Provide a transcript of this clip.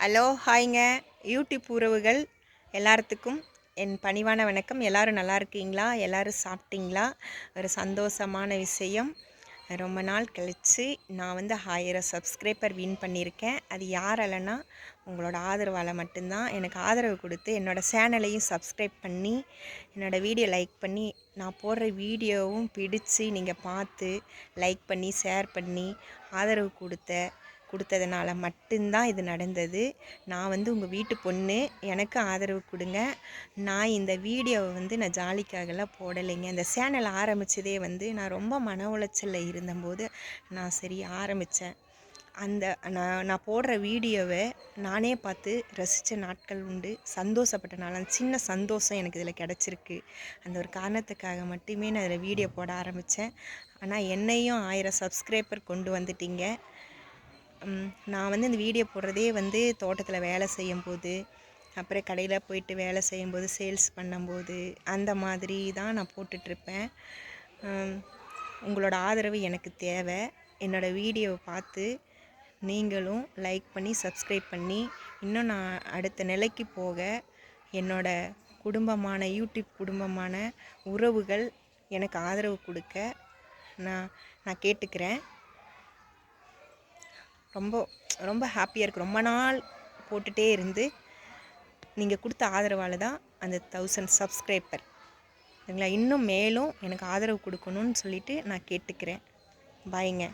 Hello ஹாய்ங்க YouTube உறவுகள் எல்லாத்துக்கும் என் பணிவான வணக்கம். எல்லோரும் நல்லா இருக்கீங்களா? எல்லோரும் சாப்பிட்டீங்களா? ஒரு சந்தோஷமான விஷயம், ரொம்ப நாள் கழித்து நான் 1000 சப்ஸ்கிரைபர் வின் பண்ணியிருக்கேன். அது யாராலன்னா உங்களோட ஆதரவால் மட்டும்தான். எனக்கு ஆதரவு கொடுத்து என்னோடய சேனலையும் சப்ஸ்கிரைப் பண்ணி என்னோடய வீடியோ லைக் பண்ணி நான் போடுற வீடியோவும் பிடிச்சி நீங்கள் பார்த்து லைக் பண்ணி ஷேர் பண்ணி ஆதரவு கொடுத்ததுனால மட்டும்தான் இது நடந்தது. நான் உங்கள் வீட்டு பொண்ணு, எனக்கு ஆதரவு கொடுங்க. நான் இந்த வீடியோவை நான் ஜாலிக்காகலாம் போடலைங்க. இந்த சேனல் ஆரம்பித்ததே நான் ரொம்ப மன உளைச்சலில் இருந்தபோது நான் சரி ஆரம்பித்தேன். அந்த நான் போடுற வீடியோவை நானே பார்த்து ரசித்த நாட்கள் உண்டு, சந்தோஷப்பட்ட நாள். அந்த சின்ன சந்தோஷம் எனக்கு இதில் கிடச்சிருக்கு. அந்த ஒரு காரணத்துக்காக மட்டுமே நான் இதில் வீடியோ போட ஆரம்பித்தேன். ஆனால் என்னையும் 1000 சப்ஸ்கிரைபர் கொண்டு வந்துட்டீங்க. நான் இந்த வீடியோ போடுறதே தோட்டத்தில் வேலை செய்யும்போது, அப்புறம் கடையில் போயிட்டு வேலை செய்யும்போது, சேல்ஸ் பண்ணும்போது, அந்த மாதிரி தான் நான் போட்டுட்ருப்பேன். உங்களோட ஆதரவு எனக்கு தேவை. என்னோடய வீடியோவை பார்த்து நீங்களும் லைக் பண்ணி சப்ஸ்கிரைப் பண்ணி இன்னும் நான் அடுத்த நிலைக்கு போக என்னோடய குடும்பமான யூடியூப் குடும்பமான உறவுகள் எனக்கு ஆதரவு கொடுக்க நான் கேட்டுக்கிறேன். ரொம்ப ரொம்ப ஹாப்பியாக இருக்குது. ரொம்ப நாள் போட்டுகிட்டே இருந்து நீங்கள் கொடுத்த ஆதரவால் தான் அந்த 1000 சப்ஸ்கிரைபர் சரிங்களா. இன்னும் மேலும் எனக்கு ஆதரவு கொடுக்கணும்னு சொல்லிவிட்டு நான் கேட்டுக்கிறேன். பாய்ங்க.